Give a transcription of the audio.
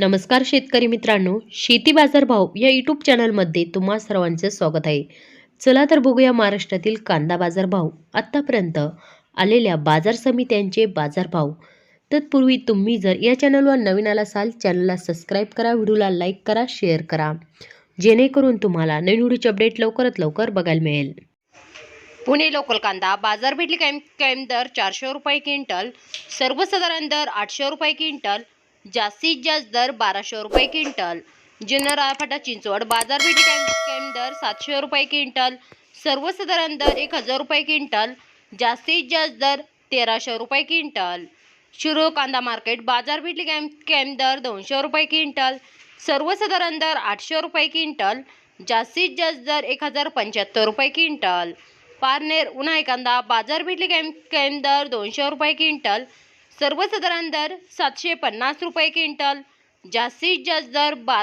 नमस्कार शेतकरी मित्रांनो, शेती बाजार भाव या यूट्यूब चॅनलमध्ये तुम्हा सर्वांचे स्वागत आहे. चला तर बघूया महाराष्ट्रातील कांदा बाजार भाव आतापर्यंत आलेल्या बाजार समित्यांचे बाजारभाव. तत्पूर्वी तुम्ही जर या चॅनलवर नवीन आला असाल, चॅनलला सबस्क्राईब करा, व्हिडिओला लाईक करा, शेअर करा, जेणेकरून तुम्हाला नवीन व्हिडिओचे अपडेट लवकरात लवकर बघायला मिळेल. पुणे लोकल कांदा बाजारपेठ कायम दर 400 रुपये क्विंटल, सर्वसाधारण दर 800 रुपये क्विंटल, जास्तीत जास्त दर 1200 रुपये क्विंटल. जुन्नर राळफाटा चिंचवड बाजारपेठ कायम दर 700 रुपये क्विंटल, सर्वसाधारण दर 1000 रुपये क्विंटल, जास्तीत जास्त दर 1300 रुपये क्विंटल. शिरूर कांदा मार्केट बाजारपेठ कायम दर 200 रुपये क्विंटल, सर्वसाधारण दर 800 रुपये क्विंटल, जास्तीत जास्त दर 1075 रुपये क्विंटल. पारनेर उन्हाळी कांदा बाजारपेठ कायम दर 200 रुपये क्विंटल, सर्वसाधारण दर 750 रुपये क्विंटल, जास्तीत जास्त दर